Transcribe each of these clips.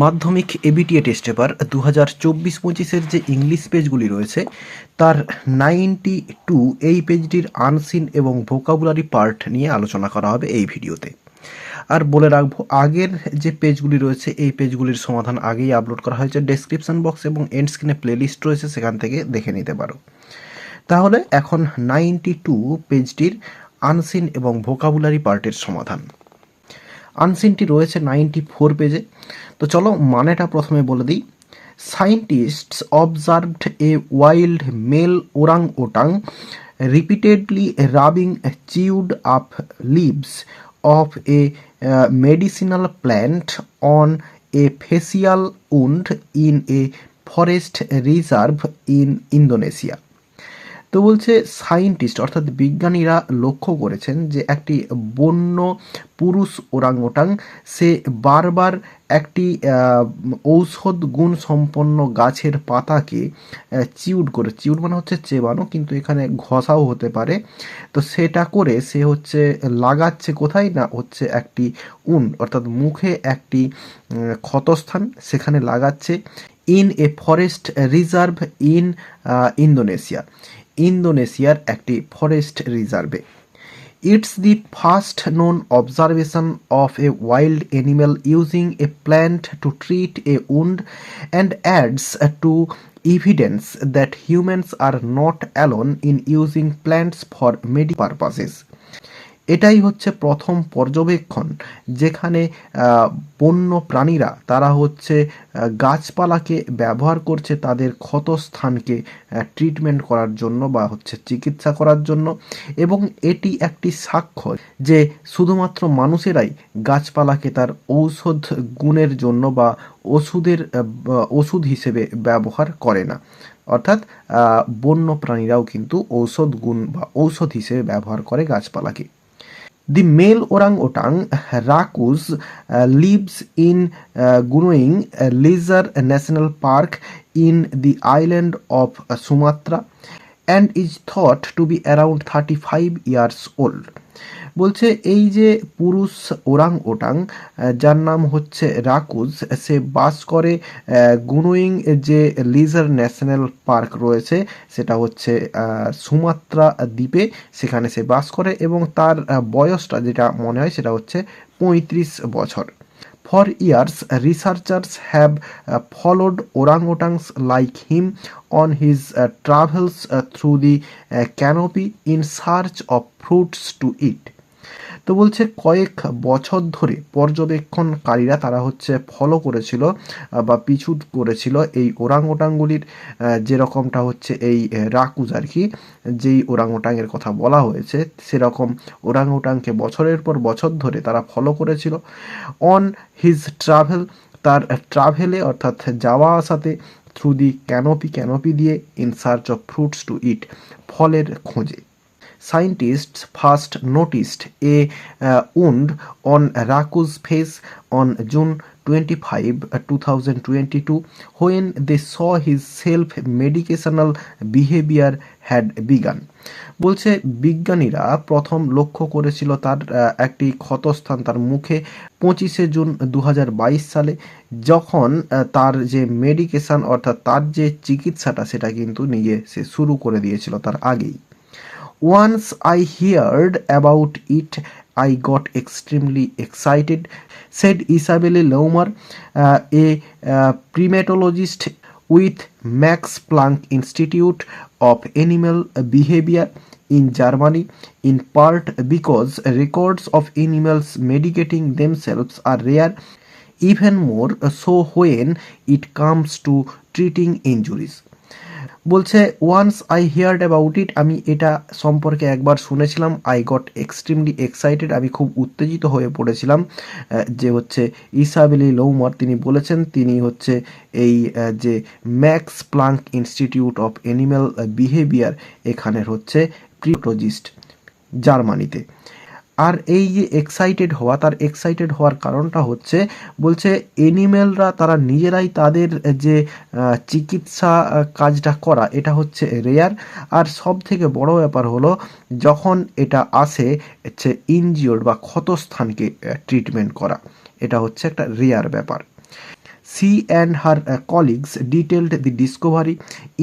মাধ্যমিক ABTA test paper 2024-25 যে English পেজগুলি রয়েছে তার 92 এই পেজটির আনসিন এবং ভোকাবুলারি পার্ট নিয়ে আলোচনা করা হবে এই ভিডিওতে। আর বলে রাখবো, আগের যে পেজগুলি রয়েছে এই পেজগুলির সমাধান আগেই আপলোড করা হয়েছে। ডেসক্রিপশন বক্স এবং এন্ড স্ক্রিনে প্লেলিস্ট রয়েছে, সেখান থেকে দেখে নিতে পারো। তাহলে এখন 92 পেজটির আনসিন এবং ভোকাবুলারি পার্টের সমাধান। আনসিনটি রয়েছে 94 পেজে। তো চলো মানেটা প্রথমে বলে দিই। Scientists observed a wild male orangutan repeatedly rubbing chewed up leaves of a medicinal plant on a facial wound in a forest reserve in Indonesia. তো বলছে সায়েন্টিস্ট অর্থাৎ বিজ্ঞানীরা লক্ষ্য করেছেন যে একটি বন্য পুরুষ ওরাংওটাং সে বারবার একটি ঔষধ গুণ সম্পন্ন গাছের পাতাকে চিউড মানে হচ্ছে চেবানো, কিন্তু এখানে ঘষাও হতে পারে। তো সেটা করে সে হচ্ছে লাগাচ্ছে কোথায় না, হচ্ছে একটি অর্থাৎ মুখে একটি ক্ষতস্থান, সেখানে লাগাচ্ছে। In a forest reserve in ইন্দোনেশিয়ার একটি ফরেস্ট রিজার্ভে। It's the first known observation of a wild animal using a plant to treat a wound and adds to evidence that humans are not alone in using plants for medical purposes. এটাই হচ্ছে প্রথম পর্যবেক্ষণ যেখানে বন্য প্রাণীরা তারা হচ্ছে গাছপালাকে ব্যবহার করছে তাদের ক্ষতস্থানকে ট্রিটমেন্ট করার জন্য বা হচ্ছে চিকিৎসা করার জন্য, এবং এটি একটি সাক্ষ্য যে শুধুমাত্র মানুষেরাই গাছপালাকে তার ঔষধ গুণের জন্য বা ওষুধ হিসেবে ব্যবহার করে না। অর্থাৎ বন্য প্রাণীরাও কিন্তু ঔষধ গুণ বা ঔষধ হিসেবে ব্যবহার করে গাছপালাকে। The male orangutan raccoon lives in Gunung Leuser National Park in the island of Sumatra and is thought to be around 35 years old. বলছে এই যে পুরুষ ওরাং ওটাং যার নাম হচ্ছে রাকুজ, সে বাস করে গুনুইং যে লিজার ন্যাশনাল পার্ক রয়েছে সেটা হচ্ছে সুমাত্রা দ্বীপে, সেখানে সে বাস করে এবং তার বয়সটা যেটা মনে হয় সেটা হচ্ছে 35 বছর। For years, researchers have followed orangutans like him on his travels through the canopy in search of fruits to eat. তো বলছে কয়েক বছর ধরে পর্যবেক্ষণকারীরা তারা হচ্ছে ফলো করেছিল বা পিছু করেছিল এই ওরাংওটাংগুলির, যেরকমটা হচ্ছে এই রাকুজ আর কি, যেই ওরাংওটাংয়ের কথা বলা হয়েছে সেরকম ওরাংওটাংকে বছরের পর বছর ধরে তারা ফলো করেছিল। অন হিজ ট্রাভেল, তার ট্রাভেলে অর্থাৎ যাওয়া আসাতে, থ্রু দি ক্যানোপি দিয়ে, in search of fruits to eat, ফলের খোঁজে। Scientists first noticed a wound on Raku's face on June 25, 2022 when they saw his self-medicational behavior had begun. বলছে বিজ্ঞানীরা প্রথম লক্ষ্য করেছিল তার একটি ক্ষতস্থান তার মুখে 25 জুন 2022 সালে, যখন তার যে মেডিকেশন অর্থাৎ তার যে চিকিৎসাটা সেটা কিন্তু সে শুরু করে দিয়েছিল তার আগেই। Once I heard about it, I got extremely excited, said Isabelle Laumer, a primatologist with Max Planck Institute of Animal Behavior in Germany, in part because records of animals medicating themselves are rare, even more so when it comes to treating injuries. বলছে once I heard about it, আমি এটা সম্পর্কে একবার শুনেছিলাম। I got extremely excited, আমি খুব উত্তেজিত হয়ে পড়েছিলাম। যে হচ্ছে ইসাবেলি লৌমার তিনি বলেছেন, তিনি হচ্ছে এই যে max Planck institute of animal behaviour এখানের হচ্ছে প্রিটোলজিস্ট জার্মানিতে। আর এই যে তার এক্সাইটেড হওয়ার কারণটা হচ্ছে বলছে এনিম্যালরা তারা নিজেরাই তাদের যে চিকিৎসা কাজটা করা এটা হচ্ছে রেয়ার, আর সব থেকে বড় ব্যাপার হলো যখন এটা আসে হচ্ছে ইনজিওর্ড বা ক্ষতস্থানকে ট্রিটমেন্ট করা, এটা হচ্ছে একটা রেয়ার ব্যাপার। She and her colleagues detailed the discovery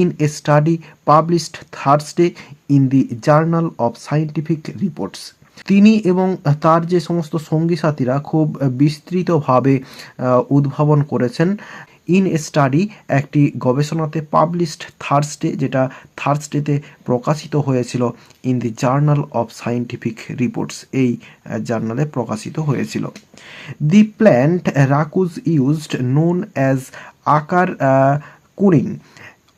in a study published Thursday in the Journal of Scientific Reports. তিনি এবং তার যে সমস্ত সঙ্গী সাথীরা খুব বিস্তৃতভাবে উদ্ভাবন করেছেন ইন এ স্টাডি, একটি গবেষণাতে পাবলিশড থার্সডে, যেটা থার্সডেতে প্রকাশিত হয়েছিল in the journal of scientific reports, এই জার্নালে প্রকাশিত হয়েছিল। দি প্ল্যান্ট রাকুজ ইউজড নোন অ্যাজ আকার কুনিং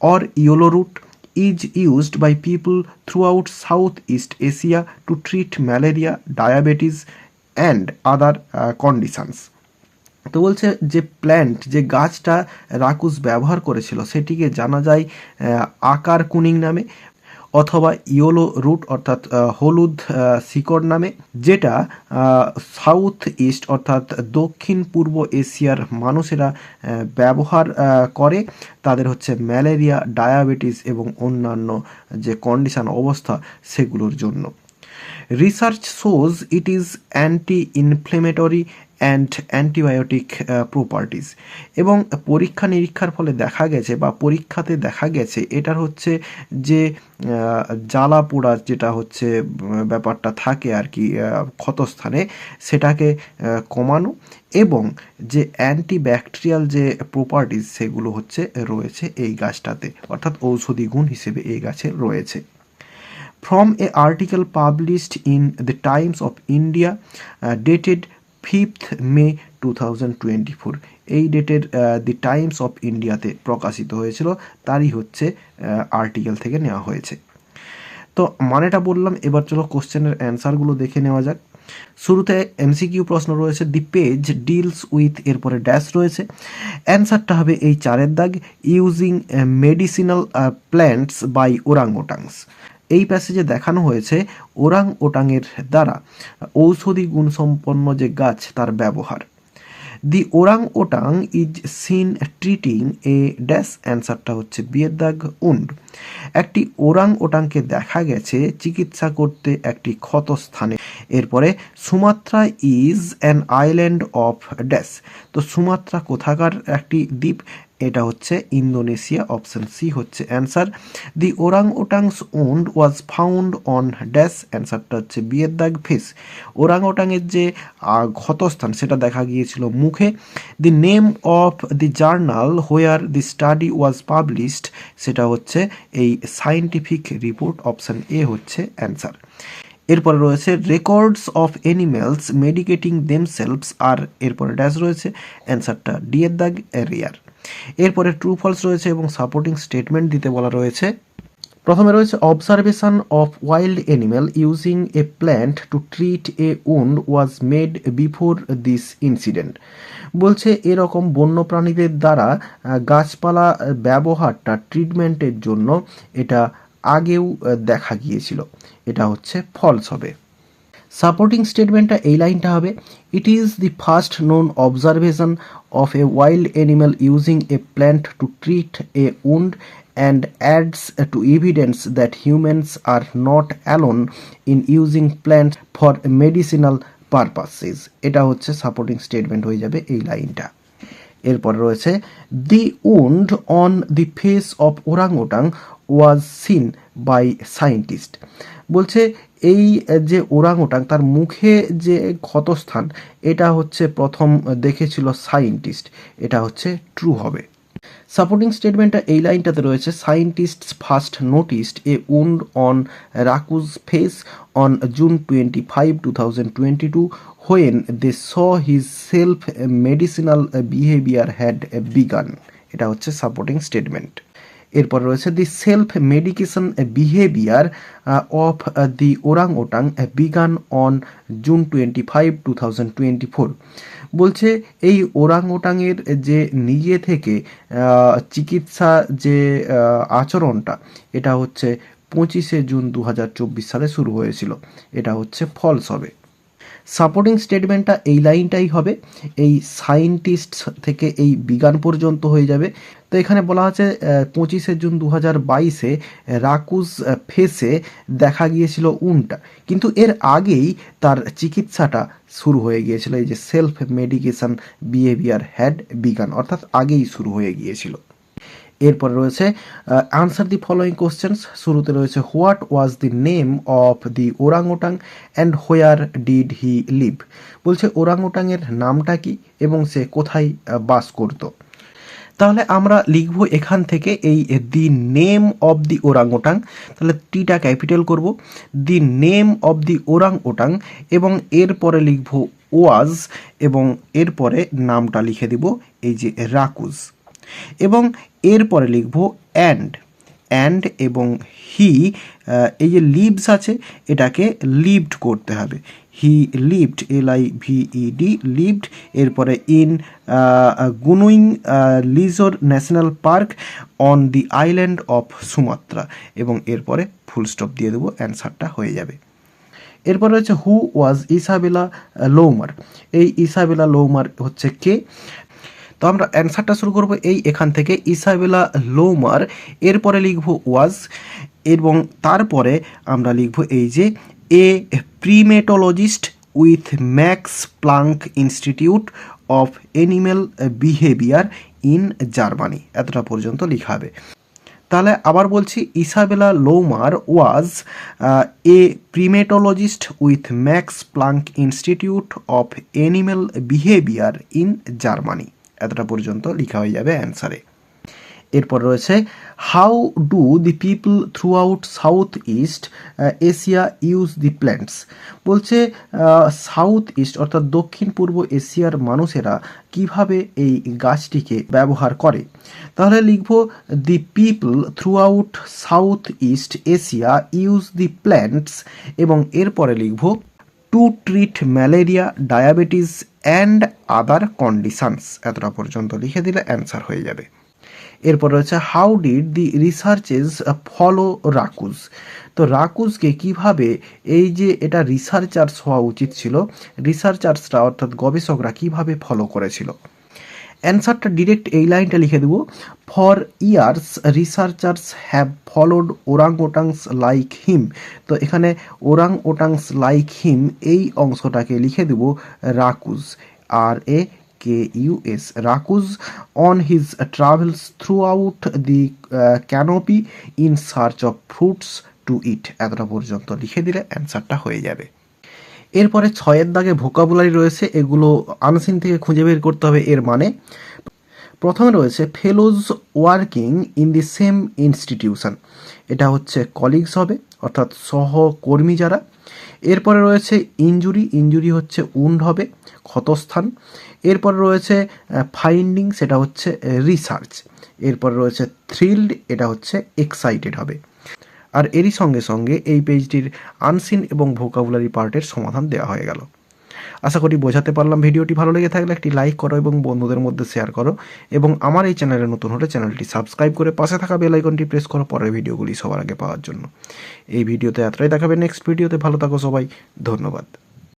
or yellow root is used by people throughout Southeast Asia to treat malaria, diabetes and other conditions. তো বলছে যে প্ল্যান্ট, যে গাছটা রাকুস ব্যবহার করেছিল সেটিকে জানা যায় আকার কুনিং নামে অথবা ইয়েলো রুট অর্থাৎ হলুদ শিকড় নামে, যেটা সাউথ ইস্ট অর্থাৎ দক্ষিণ পূর্ব এশিয়ার মানুষেরা ব্যবহার করে তাদের হচ্ছে ম্যালেরিয়া, ডায়াবেটিস এবং অন্যান্য যে কন্ডিশন অবস্থা সেগুলোর জন্য। Research shows it is anti inflammatory and antibiotic properties, এবং পরীক্ষা নিরীক্ষার ফলে দেখা গেছে বা পরীক্ষাতে দেখা গেছে এটার হচ্ছে যে জ্বালা পোড়া যেটা হচ্ছে ব্যাপারটা থাকে আর কি ক্ষতস্থানে, সেটাকে কমানো এবং যে অ্যান্টিব্যাকটেরিয়াল যে প্রপার্টিজ সেগুলো হচ্ছে রয়েছে এই গাছটাতে, অর্থাৎ ঔষধি গুণ হিসেবে এই গাছে রয়েছে। From a article published in the Times of India dated 5th May 2024, এই ডেটের দি টাইমস অফ ইন্ডিয়াতে প্রকাশিত হয়েছিল, তারই হচ্ছে আর্টিকেল থেকে নেওয়া হয়েছে। তো মানেটা বললাম, এবার চলো কোশ্চেনের অ্যান্সারগুলো দেখে নেওয়া যাক। শুরুতে এমসিকিউ প্রশ্ন রয়েছে, দি পেজ ডিলস উইথ, এরপরে ড্যাশ রয়েছে, অ্যান্সারটা হবে এই 4 দাগ, ইউজিং মেডিসিনাল প্ল্যান্টস বাই ওরাংওটাংস। এই প্যাসেজে দেখানো হয়েছে ওরাং ওটাংয়ের দ্বারা ঔষধি গুণসম্পন্ন যে গাছ তার ব্যবহার। The orangutan is seen treating a dash, অ্যান্সারটা হচ্ছে বিয়ের দাগ, উন্ড। একটি ওরাং ওটাংকে দেখা গেছে চিকিৎসা করতে একটি ক্ষতস্থানে। এরপরে Sumatra is an island of dash, তো সুমাত্রা কোথাকার একটি দ্বীপ, এটা হচ্ছে ইন্দোনেশিয়া, অপশন সি হচ্ছে answer. The orangutan's wound was found on dash, অ্যান্সারটা হচ্ছে বিয়ের দাগ, ফেস। ওরাং ওটাংয়ের যে ক্ষতস্থান সেটা দেখা গিয়েছিল মুখে। দি name of the journal where the study was published, সেটা হচ্ছে এই সায়েন্টিফিক রিপোর্ট, অপশন এ হচ্ছে অ্যান্সার। এরপরে রয়েছে রেকর্ডস অফ অ্যানিমেলস মেডিকেটিং দেমসেলভস, আর এরপরে ড্যাশ রয়েছে, অ্যান্সারটা ডি এর দাগ, রেয়ার। এরপরে ট্রু ফলস রয়েছে এবং সাপোর্টিং স্টেটমেন্ট দিতে বলা রয়েছে। প্রথমে রয়েছে observation of wild animal using a plant to treat a wound was made before this incident, বলছে এরকম বন্য প্রাণীদের দ্বারা গাছপালা ব্যবহারটা ট্রিটমেন্টের জন্য এটা আগেও দেখা গিয়েছিল, এটা হচ্ছে ফলস হবে। সাপোর্টিং স্টেটমেন্টটা এই লাইনটা হবে, it is the first known observation of a wild animal using a plant to treat a wound and adds to evidence that humans are not alone in using plants for medicinal purposes, এটা হচ্ছে supporting statement হয়ে যাবে এই লাইনটা। এরপর রয়েছে the wound on the face of orangutan was seen by scientist, বলছে এই যে ওরাংওটাং তার মুখে যে ক্ষতস্থান এটা হচ্ছে প্রথম দেখেছিল সায়েন্টিস্ট, এটা হচ্ছে ট্রু হবে। সাপোর্টিং স্টেটমেন্টটা এই লাইনটাতে রয়েছে, scientists first noticed a wound on Rakus face on June 25, 2022 when they saw his self medicinal behavior had begun, এটা হচ্ছে সাপোর্টিং স্টেটমেন্ট। এরপর রয়েছে the self medication behaviour of the orangutan began on June 25, 2024, বলছে এই orang ওটাংয়ের যে নিজে থেকে চিকিৎসা যে আচরণটা এটা হচ্ছে 25শে জুন 2024 সালে শুরু হয়েছিল, এটা হচ্ছে ফলস হবে। সাপোর্টিং স্টেটমেন্টটা এই লাইনটাই হবে, এই সায়েন্টিস্ট থেকে এই বিজ্ঞান পর্যন্ত হয়ে যাবে। তো এখানে বলা আছে 25শে জুন 2022-এ রাকুজ ফেসে দেখা গিয়েছিল উনটা, কিন্তু এর আগেই তার চিকিৎসাটা শুরু হয়ে গিয়েছিল। এই যে self medication behaviour had began, অর্থাৎ আগেই শুরু হয়ে গিয়েছিল। এরপরে রয়েছে আনসার দি ফলোয়িং কোশ্চেন্স। শুরুতে রয়েছে what was the name of the orangutan and where did he live. বলছে ওরাংওটাংয়ের নামটা কি এবং সে কোথায় বাস করত। তাহলে আমরা লিখব এখান থেকে এই দি নেম অফ দি ওরাংওটাং, তাহলে টিটা ক্যাপিটাল করব, দি নেম অফ দি ওরাংওটাং, এবং এরপরে লিখব ওয়াজ, এবং এরপরে নামটা লিখে দিব এই যে রাকুজ, এবং এরপরে লিখব অ্যান্ড এবং হি, এই যে লিভস আছে এটাকে লিভড করতে হবে, হি লিভড, LIVED লিভড। এরপরে in Gunung Leuser national park on the island of Sumatra, এবং এরপরে ফুল স্টপ দিয়ে দেবো, অ্যান্সারটা হয়ে যাবে। এরপরে হচ্ছে হু ওয়াজ ইসাবেলা লৌমার। এই ইসাবেলা লৌমার হচ্ছে কে? তো আমরা অ্যান্সারটা শুরু করব এই এখান থেকে, ইসাবেলা লৌমার, এরপরে লিখব ওয়াজ, এবং তারপরে আমরা লিখব এই যে a primatologist with Max Planck institute of animal behaviour in Germany. এতটা পর্যন্ত লেখা হবে। তাহলে আবার বলছি, Isabella Laumer was a primatologist with Max Planck institute of animal behaviour in Germany. এতটা পর্যন্ত লেখা হয়ে যাবে অ্যান্সারে। এরপর রয়েছে how do the people throughout south east Asia use the plants. বলছে সাউথ ইস্ট অর্থাৎ দক্ষিণ পূর্ব এশিয়ার মানুষেরা কিভাবে এই গাছটিকে ব্যবহার করে। তাহলে লিখব the people throughout south east Asia use the plants, এবং এরপরে লিখব to treat malaria, diabetes and other conditions. এতটা পর্যন্ত লিখে দিলে অ্যান্সার হয়ে যাবে। এরপর রয়েছে how did the researches follow Rakus. তো রাকুজকে কিভাবে, এই যে এটা রিসার্চার্স হওয়া উচিত ছিল, রিসার্চার্সরা অর্থাৎ গবেষকরা কিভাবে ফলো করেছিল। অ্যান্সারটা ডিরেক্ট এই লাইনটা লিখে দেব, for years researchers have followed orangutans like him. তো এখানে ওরাং ওটাংস লাইক হিম এই অংশটাকে লিখে দেব Rakus, RAKUS, Rakus on his travels throughout the canopy in search of fruits to eat. এতটা পর্যন্ত লিখে দিলে অ্যান্সারটা হয়ে যাবে। এরপরে 6-এর দাগে ভোকাবুলারি রয়েছে, এগুলো আনসিন থেকে খুঁজে বের করতে হবে এর মানে। প্রথমে রয়েছে fellows working in the same institution, এটা হচ্ছে কলিগস হবে অর্থাৎ সহকর্মী যারা। এরপরে রয়েছে ইঞ্জুরি হচ্ছে উন্ড হবে, ক্ষতস্থান। এরপরে রয়েছে ফাইন্ডিং, সেটা হচ্ছে রিসার্চ। এরপরে রয়েছে থ্রিলড, এটা হচ্ছে এক্সাইটেড হবে। আর এরই সঙ্গে সঙ্গে এই পেজটির আনসিন এবং ভোকাবুলারি পার্টের সমাধান দেওয়া হয়ে গেল। আশা করি বোঝাতে পারলাম। ভিডিওটি ভালো লেগে থাকলে একটি লাইক করো এবং বন্ধুদের মধ্যে শেয়ার করো, এবং আমার এই চ্যানেলে নতুন হলে চ্যানেলটি সাবস্ক্রাইব করে পাশে থাকা বেল আইকনটি প্রেস করো পরের ভিডিওগুলি সবার আগে পাওয়ার জন্য। এই ভিডিওতে এতটাই দেখাবে, নেক্সট ভিডিওতে ভালো থাকো সবাই, ধন্যবাদ।